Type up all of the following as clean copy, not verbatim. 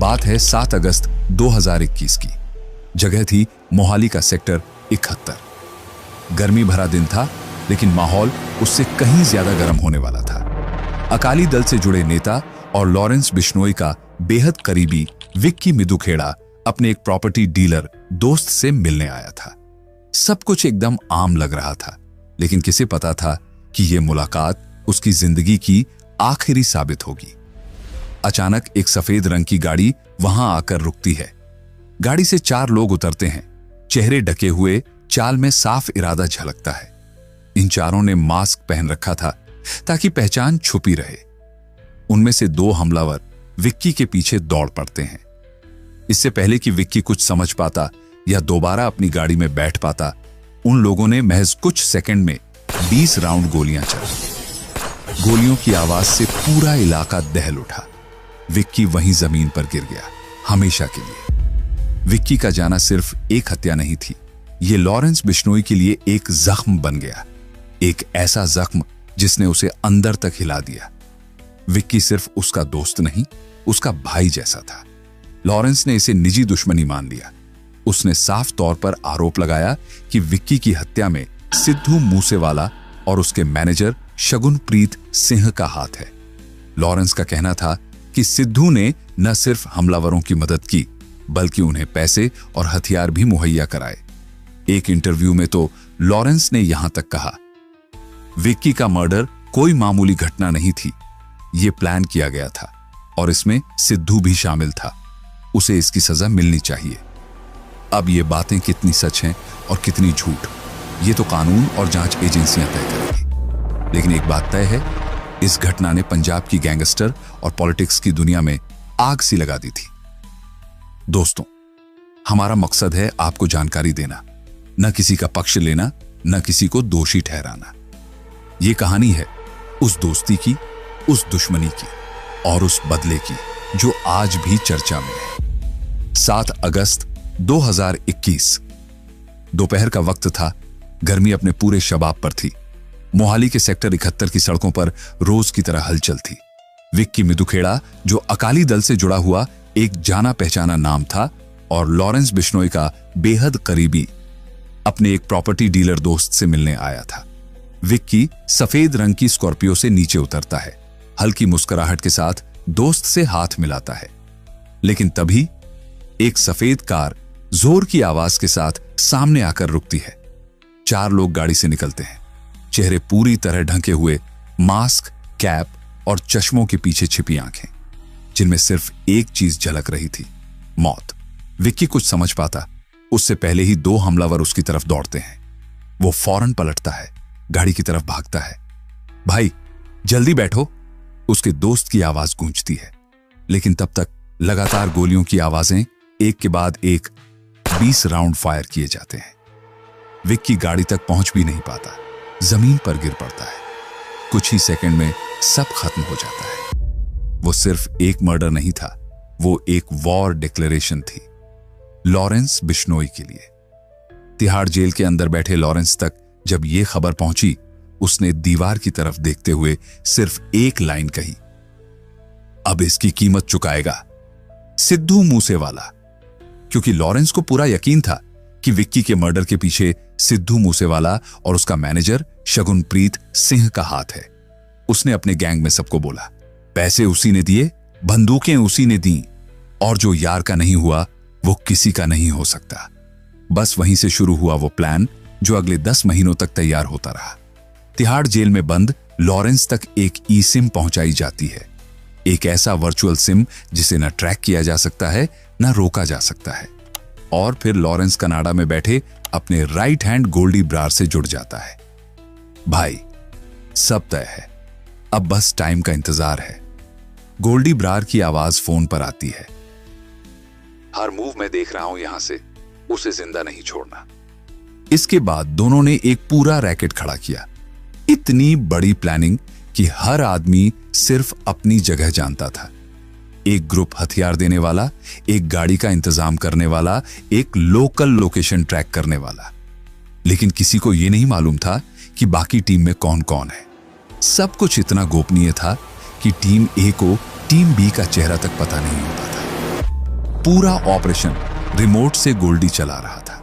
बात है 7 अगस्त 2021 की। जगह थी मोहाली का सेक्टर 71। गर्मी भरा दिन था, लेकिन माहौल उससे कहीं ज्यादा गर्म होने वाला था। अकाली दल से जुड़े नेता और लॉरेंस बिश्नोई का बेहद करीबी विक्की मिदुखेड़ा अपने एक प्रॉपर्टी डीलर दोस्त से मिलने आया था। सब कुछ एकदम आम लग रहा था, लेकिन किसे पता था कि यह मुलाकात उसकी जिंदगी की आखिरी साबित होगी। अचानक एक सफेद रंग की गाड़ी वहां आकर रुकती है। गाड़ी से 4 लोग उतरते हैं। चेहरे ढके हुए, चाल में साफ इरादा झलकता है। इन चारों ने मास्क पहन रखा था ताकि पहचान छुपी रहे। उनमें से 2 हमलावर विक्की के पीछे दौड़ पड़ते हैं। इससे पहले कि विक्की कुछ समझ पाता या दोबारा अपनी गाड़ी में बैठ पाता, उन लोगों ने महज कुछ सेकंड में 20 राउंड गोलियां चलाई। गोलियों की आवाज से पूरा इलाका दहल उठा। विक्की वहीं जमीन पर गिर गया, हमेशा के लिए। विक्की का जाना सिर्फ एक हत्या नहीं थी, यह लॉरेंस बिश्नोई के लिए एक जख्म बन गया। एक ऐसा जख्म जिसने उसे अंदर तक हिला दिया। विक्की सिर्फ उसका दोस्त नहीं, उसका भाई जैसा था। लॉरेंस ने इसे निजी दुश्मनी मान लिया। उसने साफ तौर पर आरोप लगाया कि विक्की की हत्या में सिद्धू मूसेवाला और उसके मैनेजर शगुनप्रीत सिंह का हाथ है। लॉरेंस का कहना था कि सिद्धू ने न सिर्फ हमलावरों की मदद की, बल्कि उन्हें पैसे और हथियार भी मुहैया कराए। एक इंटरव्यू में तो लॉरेंस ने यहां तक कहा, विक्की का मर्डर कोई मामूली घटना नहीं थी, यह प्लान किया गया था और इसमें सिद्धू भी शामिल था। उसे इसकी सजा मिलनी चाहिए। अब ये बातें कितनी सच हैं और कितनी झूठ, ये तो कानून और जांच एजेंसियां तय करेंगी। लेकिन एक बात तय है, इस घटना ने पंजाब की गैंगस्टर और पॉलिटिक्स की दुनिया में आग सी लगा दी थी। दोस्तों, हमारा मकसद है आपको जानकारी देना, न किसी का पक्ष लेना, न किसी को दोषी ठहराना। यह कहानी है उस दोस्ती की, उस दुश्मनी की और उस बदले की जो आज भी चर्चा में है। 7 अगस्त 2021 दोपहर का वक्त था। गर्मी अपने पूरे शबाब पर थी। मोहाली के सेक्टर 71 की सड़कों पर रोज की तरह हलचल थी। विक्की मिदुखेड़ा, जो अकाली दल से जुड़ा हुआ एक जाना पहचाना नाम था, और लॉरेंस बिश्नोई का बेहद करीबी, अपने एक प्रॉपर्टी डीलर दोस्त से मिलने आया था। विक्की सफेद रंग की स्कॉर्पियो से नीचे उतरता है, हल्की मुस्कुराहट के साथ दोस्त से हाथ मिलाता है। लेकिन तभी एक सफेद कार जोर की आवाज के साथ सामने आकर रुकती है। 4 लोग गाड़ी से निकलते हैं, चेहरे पूरी तरह ढके हुए, मास्क, कैप और चश्मों के पीछे छिपी आंखें, जिनमें सिर्फ एक चीज झलक रही थी, मौत। विक्की कुछ समझ पाता उससे पहले ही 2 हमलावर उसकी तरफ दौड़ते हैं। वो फौरन पलटता है, गाड़ी की तरफ भागता है। भाई जल्दी बैठो, उसके दोस्त की आवाज गूंजती है। लेकिन तब तक लगातार गोलियों की आवाजें एक के बाद एक 20 राउंड फायर किए जाते हैं। विक्की गाड़ी तक पहुंच भी नहीं पाता, जमीन पर गिर पड़ता है। कुछ ही सेकंड में सब खत्म हो जाता है। वो सिर्फ एक मर्डर नहीं था, वो एक वॉर डिक्लेरेशन थी लॉरेंस बिश्नोई के लिए। तिहाड़ जेल के अंदर बैठे लॉरेंस तक जब यह खबर पहुंची, उसने दीवार की तरफ देखते हुए सिर्फ एक लाइन कही, अब इसकी कीमत चुकाएगा सिद्धू मूसेवाला। क्योंकि लॉरेंस को पूरा यकीन था कि विक्की के मर्डर के पीछे सिद्धू मूसेवाला और उसका मैनेजर शगुनप्रीत सिंह का हाथ है। उसने अपने गैंग में सबको बोला, पैसे उसी ने दिए, बंदूकें उसी ने दी, और जो यार का नहीं हुआ वो किसी का नहीं हो सकता। बस वहीं से शुरू हुआ वो प्लान जो अगले 10 महीनों तक तैयार होता रहा। तिहाड़ जेल में बंद लॉरेंस तक एक ई सिम पहुंचाई जाती है, एक ऐसा वर्चुअल सिम जिसे न ट्रैक किया जा सकता है न रोका जा सकता है। और फिर लॉरेंस कनाडा में बैठे अपने राइट हैंड गोल्डी ब्रार से जुड़ जाता है। भाई सब तय है, अब बस टाइम का इंतजार है। गोल्डी ब्रार की आवाज फोन पर आती है, हर मूव मैं देख रहा हूं यहां से, उसे जिंदा नहीं छोड़ना। इसके बाद दोनों ने एक पूरा रैकेट खड़ा किया। इतनी बड़ी प्लानिंग कि हर आदमी सिर्फ अपनी जगह जानता था। एक ग्रुप हथियार देने वाला, एक गाड़ी का इंतजाम करने वाला, एक लोकल लोकेशन ट्रैक करने वाला। लेकिन किसी को यह नहीं मालूम था कि बाकी टीम में कौन कौन है। सब कुछ इतना गोपनीय था कि टीम ए को टीम बी का चेहरा तक पता नहीं होता था। पूरा ऑपरेशन रिमोट से गोल्डी चला रहा था।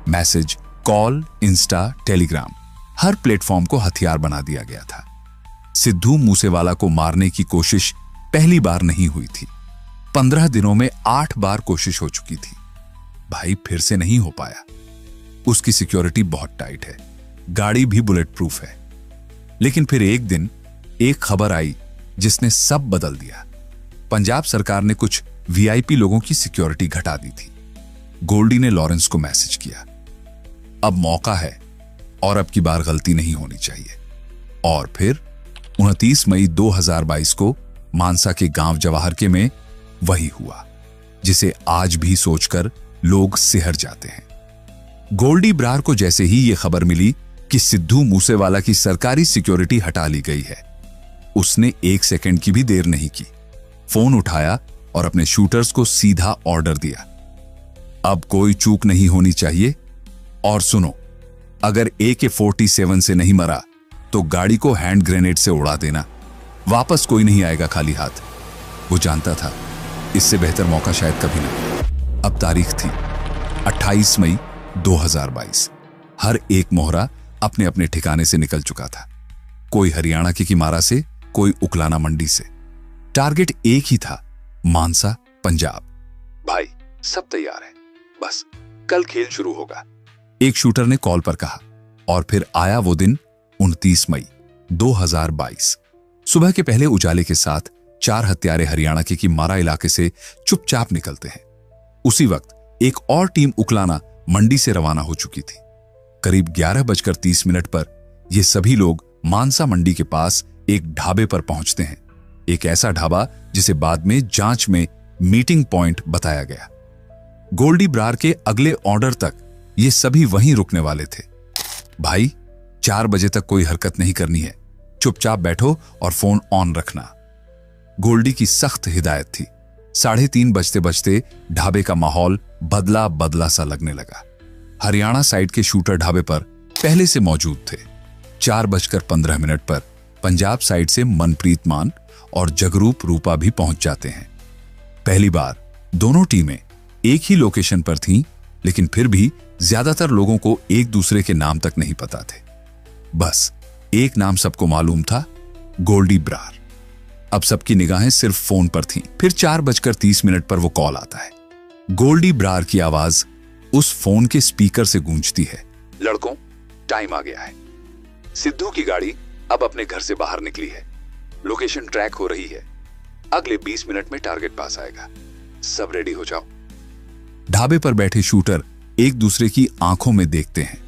मैसेज, कॉल, इंस्टा, टेलीग्राम, हर प्लेटफॉर्म को हथियार बना दिया गया था। सिद्धू मूसेवाला को मारने की कोशिश पहली बार नहीं हुई थी। 15 दिनों में 8 बार कोशिश हो चुकी थी। भाई फिर से नहीं हो पाया। उसकी सिक्योरिटी बहुत टाइट है, गाड़ी भी बुलेट प्रूफ है। लेकिन फिर एक दिन एक खबर आई जिसने सब बदल दिया। पंजाब सरकार ने कुछ वीआईपी लोगों की सिक्योरिटी घटा दी थी। गोल्डी ने लॉरेंस को मैसेज किया, अब मौका है और अब की बार गलती नहीं होनी चाहिए। और फिर 29 मई 2022 को मानसा के गांव जवाहर में वही हुआ जिसे आज भी सोचकर लोग सिहर जाते हैं। गोल्डी ब्रार को जैसे ही यह खबर मिली कि सिद्धू मूसेवाला की सरकारी सिक्योरिटी हटा ली गई है, उसने 1 सेकंड की भी देर नहीं की। फोन उठाया और अपने शूटर्स को सीधा ऑर्डर दिया, अब कोई चूक नहीं होनी चाहिए। और सुनो, अगर AK-47 से नहीं मरा तो गाड़ी को हैंड ग्रेनेड से उड़ा देना, वापस कोई नहीं आएगा खाली हाथ। वो जानता था इससे बेहतर मौका शायद कभी ना। अब तारीख थी 28 मई 2022। हर एक मोहरा अपने अपने ठिकाने से निकल चुका था। कोई हरियाणा की किमारा से, कोई उकलाना मंडी से। टारगेट एक ही था, मानसा, पंजाब। भाई सब तैयार है, बस कल खेल शुरू होगा, एक शूटर ने कॉल पर कहा। और फिर आया वो दिन, 29 मई 2022। सुबह के पहले उजाले के साथ 4 हत्यारे हरियाणा के किमारा इलाके से चुपचाप निकलते हैं। उसी वक्त एक और टीम उकलाना मंडी से रवाना हो चुकी थी। करीब 11:30 पर ये सभी लोग मानसा मंडी के पास एक ढाबे पर पहुंचते हैं। एक ऐसा ढाबा जिसे बाद में जांच में मीटिंग पॉइंट बताया गया। गोल्डी ब्रार के अगले ऑर्डर तक ये सभी वहीं रुकने वाले थे। भाई 4 बजे तक कोई हरकत नहीं करनी है, चुपचाप बैठो और फोन ऑन रखना। गोल्डी की सख्त हिदायत थी। 3:30 बजते बजते ढाबे का माहौल बदला बदला सा लगने लगा। हरियाणा साइड के शूटर ढाबे पर पहले से मौजूद थे। 4:15 पर पंजाब साइड से मनप्रीत मान और जगरूप रूपा भी पहुंच जाते हैं। पहली बार दोनों टीमें एक ही लोकेशन पर थीं, लेकिन फिर भी ज्यादातर लोगों को एक दूसरे के नाम तक नहीं पता थे। बस एक नाम सबको मालूम था, गोल्डी ब्रार। अब सबकी निगाहें सिर्फ फोन पर थीं। फिर 4:30 पर वो कॉल आता है। गोल्डी ब्रार की आवाज उस फोन के स्पीकर से गूंजती है, लड़कों टाइम आ गया है। सिद्धू की गाड़ी अब अपने घर से बाहर निकली है, लोकेशन ट्रैक हो रही है, अगले 20 मिनट में टारगेट पास आएगा, सब रेडी हो जाओ। ढाबे पर बैठे शूटर एक दूसरे की आंखों में देखते हैं,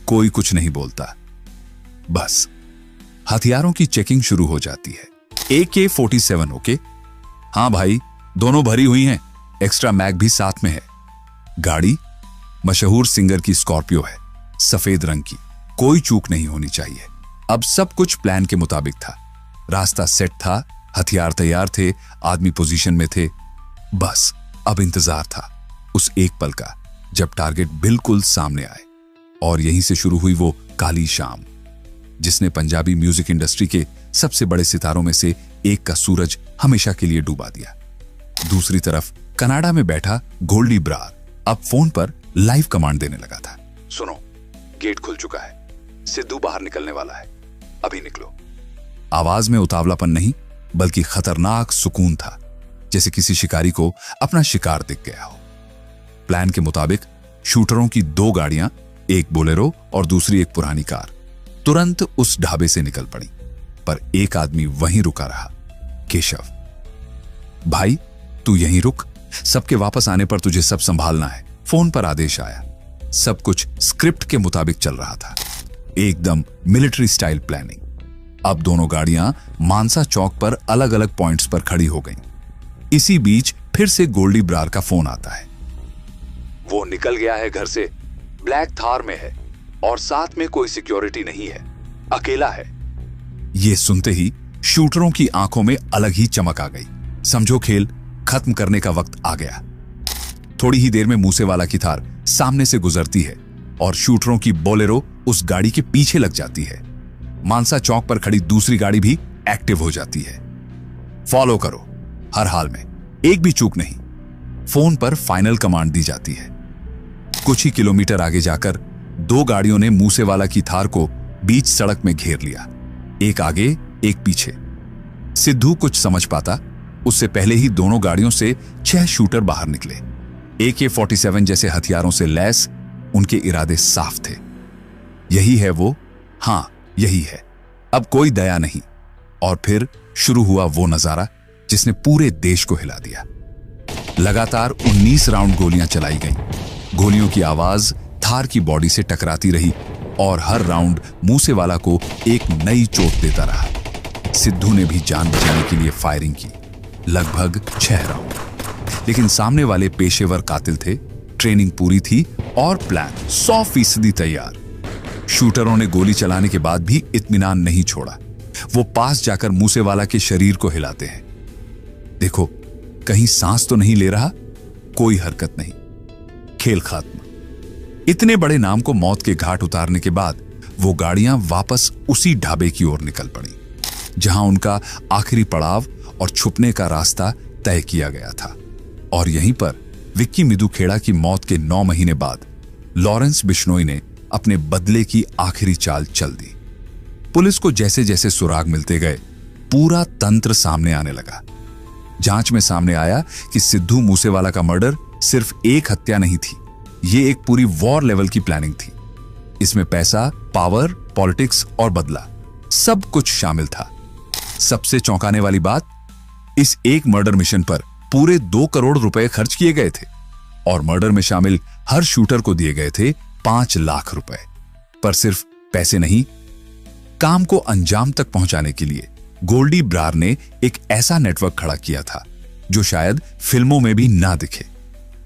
कोई कुछ नहीं बोलता। बस हथियारों की चेकिंग शुरू हो जाती है। AK-47 okay? हां भाई, दोनों भरी हुई हैं, एक्स्ट्रा मैग भी साथ में है। गाड़ी मशहूर सिंगर की स्कॉर्पियो है, सफेद रंग की, कोई चूक नहीं होनी चाहिए। अब सब कुछ प्लान के मुताबिक था। रास्ता सेट था, हथियार तैयार थे, आदमी पोजीशन में थे। बस अब इंतजार था उस एक पल का जब टारगेट बिल्कुल सामने आए। और यहीं से शुरू हुई वो काली शाम जिसने पंजाबी म्यूजिक इंडस्ट्री के सबसे बड़े सितारों में से एक का सूरज हमेशा के लिए डुबा दिया। दूसरी तरफ कनाडा में बैठा गोल्डी ब्रार अब फोन पर लाइव कमांड देने लगा था। सुनो, गेट खुल चुका है, सिद्धू बाहर निकलने वाला है, अभी निकलो। आवाज में उतावलापन नहीं बल्कि खतरनाक सुकून था, जैसे किसी शिकारी को अपना शिकार दिख गया हो। प्लान के मुताबिक शूटरों की 2 गाड़ियां, एक बोलेरो और दूसरी एक पुरानी कार, तुरंत उस ढाबे से निकल पड़ी। पर एक आदमी वहीं रुका रहा, केशव। भाई तू यहीं रुक, सबके वापस आने पर तुझे सब संभालना है। फोन पर आदेश आया। सब कुछ स्क्रिप्ट के मुताबिक चल रहा था, एकदम मिलिट्री स्टाइल प्लानिंग। अब दोनों गाड़ियां मानसा चौक पर अलग अलग पॉइंट्स पर खड़ी हो गईं। इसी बीच फिर से गोल्डी ब्रार का फोन आता है। वो निकल गया है घर से, ब्लैक थार में है और साथ में कोई सिक्योरिटी नहीं है, अकेला है। यह सुनते ही शूटरों की आंखों में अलग ही चमक आ गई। समझो खेल खत्म करने का वक्त आ गया। थोड़ी ही देर में मूसेवाला की थार सामने से गुजरती है और शूटरों की बोलेरो उस गाड़ी के पीछे लग जाती है। मानसा चौक पर खड़ी दूसरी गाड़ी भी एक्टिव हो जाती है। फॉलो करो, हर हाल में, एक भी चूक नहीं। फोन पर फाइनल कमांड दी जाती है। कुछ ही किलोमीटर आगे जाकर दो गाड़ियों ने मूसेवाला की थार को बीच सड़क में घेर लिया, एक आगे एक पीछे। सिद्धू कुछ समझ पाता उससे पहले ही दोनों गाड़ियों से 6 शूटर बाहर निकले। AK-47 जैसे हथियारों से लैस उनके इरादे साफ थे। यही है वो, हां यही है, अब कोई दया नहीं। और फिर शुरू हुआ वो नजारा जिसने पूरे देश को हिला दिया। लगातार 19 राउंड गोलियां चलाई गईं। गोलियों की आवाज थार की बॉडी से टकराती रही और हर राउंड मूसेवाला को एक नई चोट देता रहा। सिद्धू ने भी जान बचाने के लिए फायरिंग की, लगभग 6 राउंड। लेकिन सामने वाले पेशेवर कातिल थे, ट्रेनिंग पूरी थी और प्लान 100% तैयार। शूटरों ने गोली चलाने के बाद भी इत्मीनान नहीं छोड़ा। वो पास जाकर मूसेवाला के शरीर को हिलाते हैं। देखो, कहीं सांस तो नहीं ले रहा? कोई हरकत नहीं। खेल खत्म। इतने बड़े नाम को मौत के घाट उतारने के बाद वो गाड़ियां वापस उसी ढाबे की ओर निकल पड़ी जहां उनका आखिरी पड़ाव और छुपने का रास्ता तय किया गया था। और यहीं पर विक्की मिदू खेड़ा की मौत के 9 महीने बाद लॉरेंस बिश्नोई ने अपने बदले की आखिरी चाल चल दी। पुलिस को जैसे जैसे सुराग मिलते गए, पूरा तंत्र सामने आने लगा। जांच में सामने आया कि सिद्धू मूसेवाला का मर्डर सिर्फ एक हत्या नहीं थी, ये एक पूरी वॉर लेवल की प्लानिंग थी। इसमें पैसा, पावर, पॉलिटिक्स और बदला सब कुछ शामिल था। सबसे चौंकाने वाली बात, इस एक मर्डर मिशन पर पूरे 2 करोड़ रुपए खर्च किए गए थे और मर्डर में शामिल हर शूटर को दिए गए थे 5 लाख रुपए। पर सिर्फ पैसे नहीं, काम को अंजाम तक पहुंचाने के लिए गोल्डी ब्रार ने एक ऐसा नेटवर्क खड़ा किया था जो शायद फिल्मों में भी ना दिखे।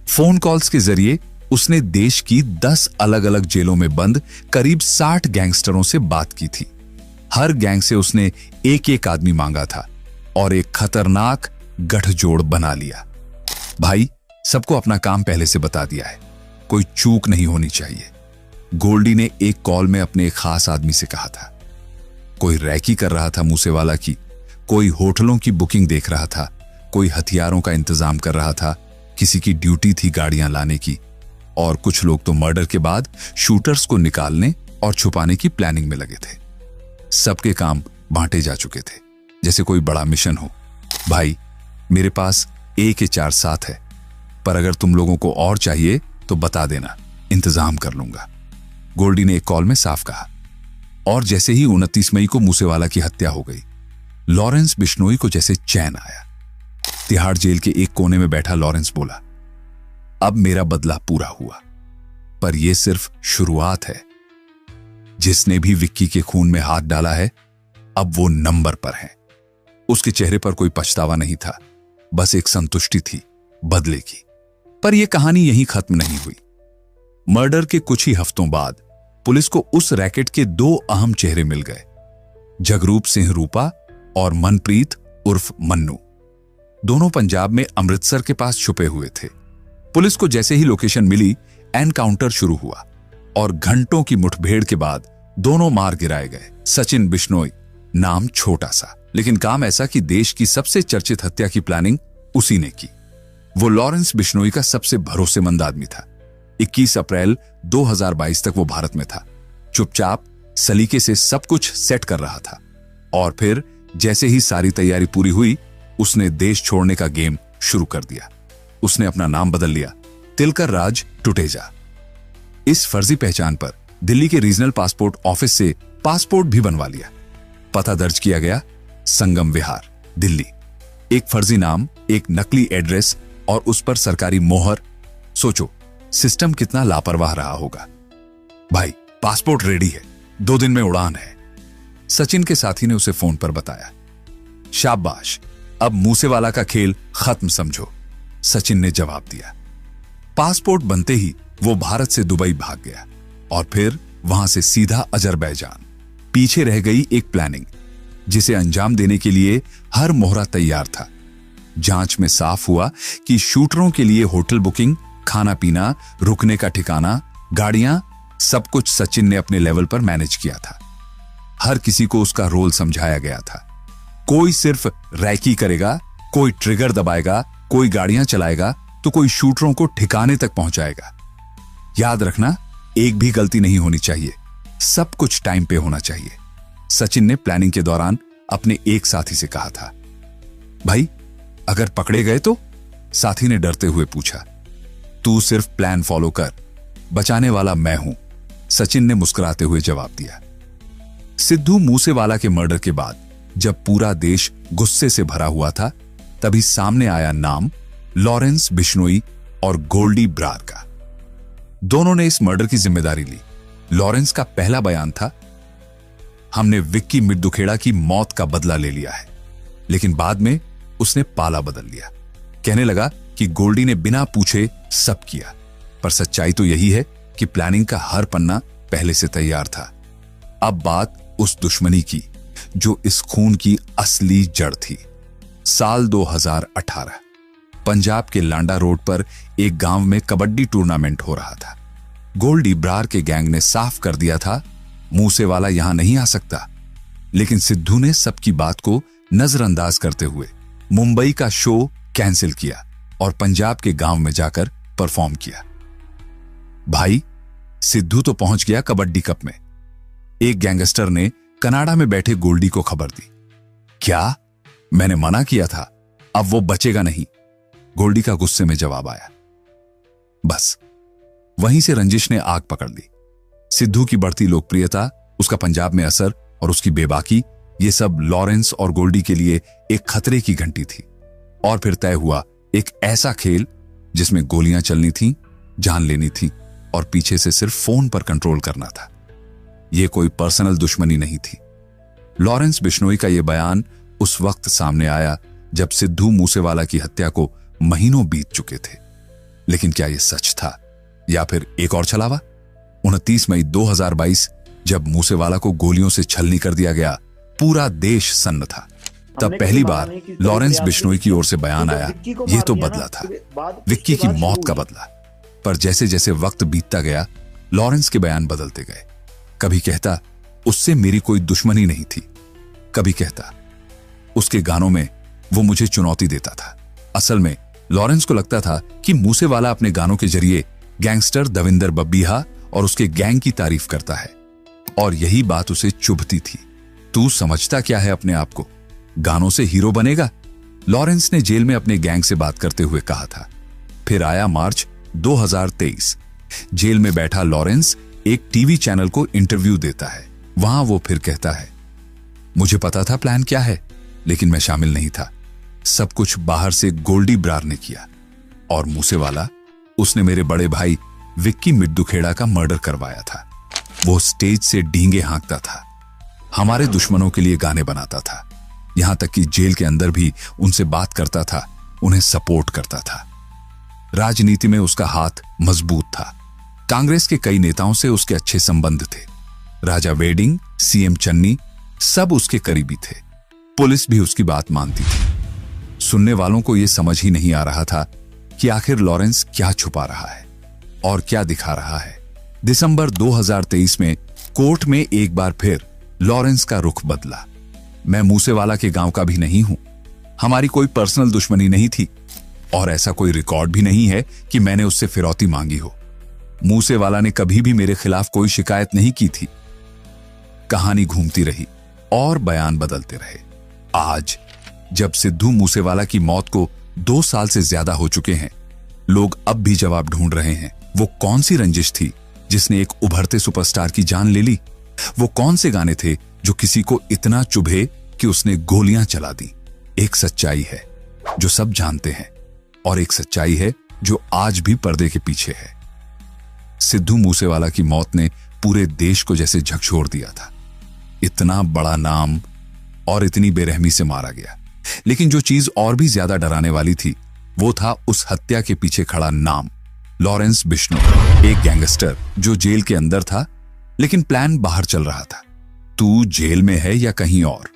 फोन कॉल्स के जरिए उसने देश की 10 अलग अलग जेलों में बंद करीब 60 गैंगस्टरों से बात की थी। हर गैंग से उसने एक एक आदमी मांगा था और एक खतरनाक गठजोड़ बना लिया। भाई, सबको अपना काम पहले से बता दिया है, कोई चूक नहीं होनी चाहिए। गोल्डी ने एक कॉल में अपने एक खास आदमी से कहा था। कोई रैकी कर रहा था मूसेवाला की, कोई होटलों की बुकिंग देख रहा था, कोई हथियारों का इंतजाम कर रहा था, किसी की ड्यूटी थी गाड़ियां लाने की, और कुछ लोग तो मर्डर के बाद शूटर्स को निकालने और छुपाने की प्लानिंग में लगे थे। सबके काम बांटे जा चुके थे, जैसे कोई बड़ा मिशन हो। भाई, मेरे पास AK-47 है, पर अगर तुम लोगों को और चाहिए तो बता देना, इंतजाम कर लूंगा, गोल्डी ने एक कॉल में साफ कहा। और जैसे ही 29 मई को मूसेवाला की हत्या हो गई, लॉरेंस बिश्नोई को जैसे चैन आया। तिहाड़ जेल के एक कोने में बैठा लॉरेंस बोला, अब मेरा बदला पूरा हुआ, पर यह सिर्फ शुरुआत है। जिसने भी विक्की के खून में हाथ डाला है, अब वो नंबर पर है। उसके चेहरे पर कोई पछतावा नहीं था, बस एक संतुष्टि थी बदले की। पर यह कहानी यहीं खत्म नहीं हुई। मर्डर के कुछ ही हफ्तों बाद पुलिस को उस रैकेट के 2 अहम चेहरे मिल गए, जगरूप सिंह रूपा और मनप्रीत उर्फ मन्नू। दोनों पंजाब में अमृतसर के पास छुपे हुए थे। पुलिस को जैसे ही लोकेशन मिली, एनकाउंटर शुरू हुआ और घंटों की मुठभेड़ के बाद दोनों मार गिराए गए। सचिन बिश्नोई, नाम छोटा सा, लेकिन काम ऐसा कि देश की सबसे चर्चित हत्या की प्लानिंग उसी ने की। वो लॉरेंस बिश्नोई का सबसे भरोसेमंद आदमी था। 21 अप्रैल 2022 तक वो भारत में था, चुपचाप सलीके से सब कुछ सेट कर रहा था। और फिर जैसे ही सारी तैयारी पूरी हुई, उसने देश छोड़ने का गेम शुरू कर दिया। उसने अपना नाम बदल लिया, तिलकर राज टुटेजा। इस फर्जी पहचान पर दिल्ली के रीजनल पासपोर्ट ऑफिस से पासपोर्ट भी बनवा लिया। पता दर्ज किया गया, संगम विहार, दिल्ली। एक फर्जी नाम, एक नकली एड्रेस और उस पर सरकारी मोहर। सोचो सिस्टम कितना लापरवाह रहा होगा। भाई, पासपोर्ट रेडी है, 2 दिन में उड़ान है, सचिन के साथी ने उसे फोन पर बताया। शाबाश, अब मूसेवाला का खेल खत्म समझो, सचिन ने जवाब दिया। पासपोर्ट बनते ही वो भारत से दुबई भाग गया और फिर वहां से सीधा अजरबैजान। पीछे रह गई एक प्लानिंग जिसे अंजाम देने के लिए हर मोहरा तैयार था। जांच में साफ हुआ कि शूटरों के लिए होटल बुकिंग, खाना पीना, रुकने का ठिकाना, गाड़ियां, सब कुछ सचिन ने अपने लेवल पर मैनेज किया था। हर किसी को उसका रोल समझाया गया था। कोई सिर्फ रैकी करेगा, कोई ट्रिगर दबाएगा, कोई गाड़ियां चलाएगा, तो कोई शूटरों को ठिकाने तक पहुंचाएगा। याद रखना, एक भी गलती नहीं होनी चाहिए, सब कुछ टाइम पे होना चाहिए। सचिन ने प्लानिंग के दौरान अपने एक साथी से कहा था। भाई, अगर पकड़े गए तो? साथी ने डरते हुए पूछा। तू सिर्फ प्लान फॉलो कर, बचाने वाला मैं हूं, सचिन ने मुस्कुराते हुए जवाब दिया। सिद्धू मूसेवाला के मर्डर के बाद जब पूरा देश गुस्से से भरा हुआ था, तभी सामने आया नाम लॉरेंस बिश्नोई और गोल्डी ब्रार का। दोनों ने इस मर्डर की जिम्मेदारी ली। लॉरेंस का पहला बयान था, हमने विक्की मिर्दुखेड़ा की मौत का बदला ले लिया है। लेकिन बाद में उसने पाला बदल लिया। कहने लगा कि गोल्डी ने बिना पूछे सब किया। पर सच्चाई तो यही है कि प्लानिंग का हर पन्ना पहले से तैयार था। अब बात उस दुश्मनी की जो इस खून की असली जड़ थी। साल 2018 पंजाब के लांडा रोड पर एक गांव में कबड्डी टूर्नामेंट हो रहा था। गोल्डी ब्रार के गैंग ने साफ कर दिया था, मूसेवाला यहां नहीं आ सकता। लेकिन सिद्धू ने सबकी बात को नजरअंदाज करते हुए मुंबई का शो कैंसिल किया और पंजाब के गांव में जाकर परफॉर्म किया। भाई, सिद्धू तो पहुंच गया कबड्डी कप में। एक गैंगस्टर ने कनाडा में बैठे गोल्डी को खबर दी। क्या? मैंने मना किया था, अब वो बचेगा नहीं, गोल्डी का गुस्से में जवाब आया। बस वहीं से रंजिश ने आग पकड़ ली। सिद्धू की बढ़ती लोकप्रियता, उसका पंजाब में असर और उसकी बेबाकी, ये सब लॉरेंस और गोल्डी के लिए एक खतरे की घंटी थी। और फिर तय हुआ एक ऐसा खेल जिसमें गोलियां चलनी थीं, जान लेनी थी और पीछे से सिर्फ फोन पर कंट्रोल करना था। यह कोई पर्सनल दुश्मनी नहीं थी। लॉरेंस बिश्नोई का यह बयान उस वक्त सामने आया जब सिद्धू मूसेवाला की हत्या को महीनों बीत चुके थे। लेकिन क्या यह सच था या फिर एक और छलावा? 29 मई 2022 जब मूसेवाला को गोलियों से छलनी कर दिया गया, पूरा देश सन्न था। तब पहली बार लॉरेंस बिश्नोई की ओर से बयान आया, यह तो बदला था, विक्की की मौत का बदला। पर जैसे जैसे वक्त बीतता गया, लॉरेंस के बयान बदलते गए। कभी कहता उससे मेरी कोई दुश्मनी नहीं थी, कभी कहता उसके गानों में वो मुझे चुनौती देता था। असल में लॉरेंस को लगता था कि मूसेवाला अपने गानों के जरिए गैंगस्टर दविंदर बब्बीहा और उसके गैंग की तारीफ करता है और यही बात उसे चुभती थी। तू समझता क्या है अपने आप को, गानों से हीरो बनेगा? लॉरेंस ने जेल में अपने गैंग से बात करते हुए कहा था। फिर आया मार्च 2023। जेल में बैठा लॉरेंस एक टीवी चैनल को इंटरव्यू देता है। वहां वो फिर कहता है, मुझे पता था प्लान क्या है, लेकिन मैं शामिल नहीं था। सब कुछ बाहर से गोल्डी ब्रार ने किया और मूसेवाला, उसने मेरे बड़े भाई विक्की मिर्दुखेड़ा का मर्डर करवाया था। वो स्टेज से डींगे हाँकता था, हमारे दुश्मनों के लिए गाने बनाता था, यहां तक कि जेल के अंदर भी उनसे बात करता था, उन्हें सपोर्ट करता था। राजनीति में उसका हाथ मजबूत था। कांग्रेस के कई नेताओं से उसके अच्छे संबंध थे। राजा वेडिंग, सीएम चन्नी, सब उसके करीबी थे। पुलिस भी उसकी बात मानती थी। सुनने वालों को यह समझ ही नहीं आ रहा था कि आखिर लॉरेंस क्या छुपा रहा है और क्या दिखा रहा है। दिसंबर 2023 में कोर्ट में एक बार फिर लॉरेंस का रुख बदला। मैं मूसेवाला के गांव का भी नहीं हूं, हमारी कोई पर्सनल दुश्मनी नहीं थी और ऐसा कोई रिकॉर्ड भी नहीं है कि मैंने उससे फिरौती मांगी हो। मूसेवाला ने कभी भी मेरे खिलाफ कोई शिकायत नहीं की थी। कहानी घूमती रही और बयान बदलते रहे। आज जब सिद्धू मूसेवाला की मौत को 2 साल से ज्यादा हो चुके हैं, लोग अब भी जवाब ढूंढ रहे हैं। वो कौन सी रंजिश थी जिसने एक उभरते सुपरस्टार की जान ले ली? वो कौन से गाने थे जो किसी को इतना चुभे कि उसने गोलियां चला दी? एक सच्चाई है जो सब जानते हैं और एक सच्चाई है जो आज भी पर्दे के पीछे है। सिद्धू मूसेवाला की मौत ने पूरे देश को जैसे झकझोर दिया था। इतना बड़ा नाम और इतनी बेरहमी से मारा गया। लेकिन जो चीज और भी ज्यादा डराने वाली थी, वो था उस हत्या के पीछे खड़ा नाम, लॉरेंस बिश्नोई, एक गैंगस्टर जो जेल के अंदर था लेकिन प्लान बाहर चल रहा था। तू जेल में है या कहीं और,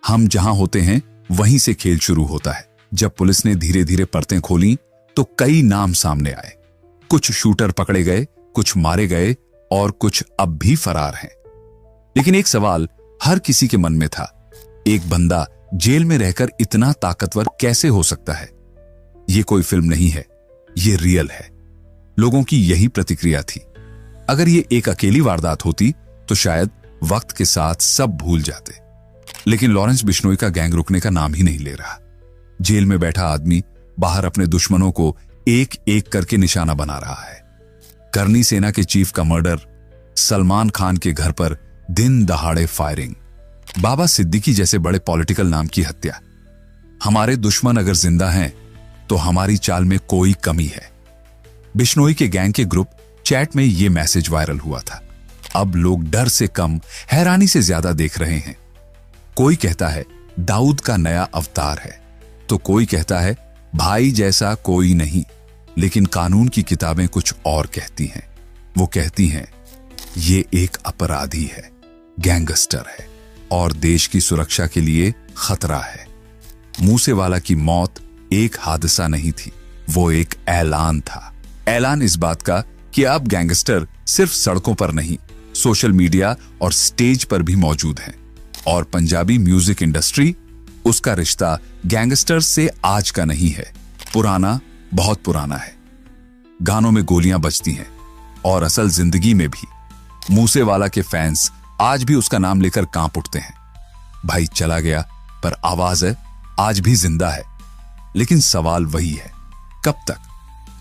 हम जहां होते हैं वहीं से खेल शुरू होता है। जब पुलिस ने धीरे धीरे परतें खोली तो कई नाम सामने आए। कुछ शूटर पकड़े गए, कुछ मारे गए और कुछ अब भी फरार हैं। लेकिन एक सवाल हर किसी के मन में था, एक बंदा जेल में रहकर इतना ताकतवर कैसे हो सकता है? यह कोई फिल्म नहीं है, ये रियल है। लोगों की यही प्रतिक्रिया थी। अगर ये एक अकेली वारदात होती तो शायद वक्त के साथ सब भूल जाते, लेकिन लॉरेंस बिश्नोई का गैंग रुकने का नाम ही नहीं ले रहा। जेल में बैठा आदमी बाहर अपने दुश्मनों को एक एक करके निशाना बना रहा है। करनी सेना के चीफ का मर्डर, सलमान खान के घर पर दिन दहाड़े फायरिंग, बाबा सिद्दीकी जैसे बड़े पॉलिटिकल नाम की हत्या। हमारे दुश्मन अगर जिंदा हैं तो हमारी चाल में कोई कमी है। बिश्नोई के गैंग के ग्रुप चैट में यह मैसेज वायरल हुआ था। अब लोग डर से कम हैरानी से ज्यादा देख रहे हैं। कोई कहता है दाऊद का नया अवतार है, तो कोई कहता है भाई जैसा कोई नहीं। लेकिन कानून की किताबें कुछ और कहती हैं। वो कहती हैं ये एक अपराधी है, गैंगस्टर है और देश की सुरक्षा के लिए खतरा है। मूसेवाला की मौत एक हादसा नहीं थी, वो एक ऐलान था। ऐलान इस बात का कि अब गैंगस्टर सिर्फ सड़कों पर नहीं, सोशल मीडिया और स्टेज पर भी मौजूद हैं। और पंजाबी म्यूजिक इंडस्ट्री, उसका रिश्ता गैंगस्टर्स से आज का नहीं है, पुराना, बहुत पुराना है। गानों में गोलियां बजती हैं और असल जिंदगी में भी। मूसेवाला के फैंस आज भी उसका नाम लेकर कांप उठते हैं। भाई चला गया पर आवाज है आज भी जिंदा है। लेकिन सवाल वही है, कब तक?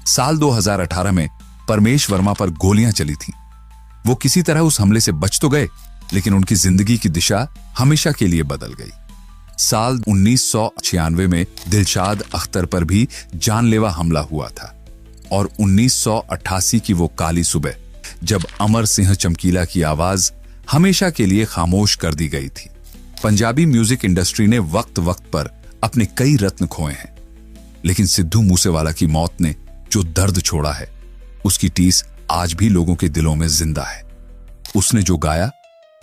साल 2018 में परमेश वर्मा पर गोलियां चली थीं। वो किसी तरह उस हमले से बच तो गए, लेकिन उनकी जिंदगी की दिशा हमेशा के लिए बदल गई। साल 1996 में दिलशाद अख्तर पर भी जानलेवा हमला हुआ था और 1988 की वो काली सुबह जब अमर सिंह चमकीला की आवाज हमेशा के लिए खामोश कर दी गई थी। पंजाबी म्यूजिक इंडस्ट्री ने वक्त वक्त पर अपने कई रत्न खोए हैं, लेकिन सिद्धू मूसेवाला की मौत ने जो दर्द छोड़ा है, उसकी टीस आज भी लोगों के दिलों में जिंदा है। उसने जो गाया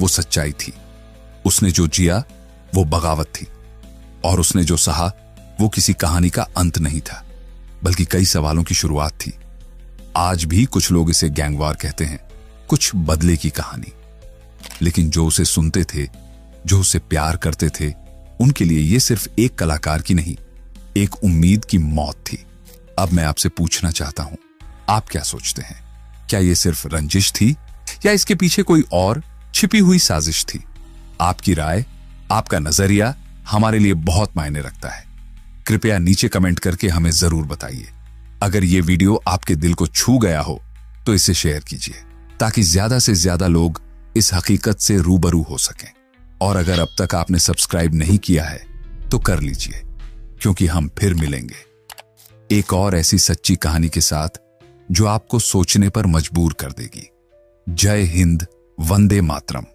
वो सच्चाई थी, उसने जो जिया वो बगावत थी, और उसने जो सहा वो किसी कहानी का अंत नहीं था, बल्कि कई सवालों की शुरुआत थी। आज भी कुछ लोग इसे गैंगवार कहते हैं, कुछ बदले की कहानी। लेकिन जो उसे सुनते थे, जो उसे प्यार करते थे, उनके लिए यह सिर्फ एक कलाकार की नहीं, एक उम्मीद की मौत थी। अब मैं आपसे पूछना चाहता हूं, आप क्या सोचते हैं? क्या यह सिर्फ रंजिश थी या इसके पीछे कोई और छिपी हुई साजिश थी? आपकी राय, आपका नजरिया हमारे लिए बहुत मायने रखता है। कृपया नीचे कमेंट करके हमें जरूर बताइए। अगर यह वीडियो आपके दिल को छू गया हो तो इसे शेयर कीजिए, ताकि ज्यादा से ज्यादा लोग इस हकीकत से रूबरू हो सकें। और अगर अब तक आपने सब्सक्राइब नहीं किया है तो कर लीजिए, क्योंकि हम फिर मिलेंगे एक और ऐसी सच्ची कहानी के साथ जो आपको सोचने पर मजबूर कर देगी। जय हिंद, वंदे मातरम।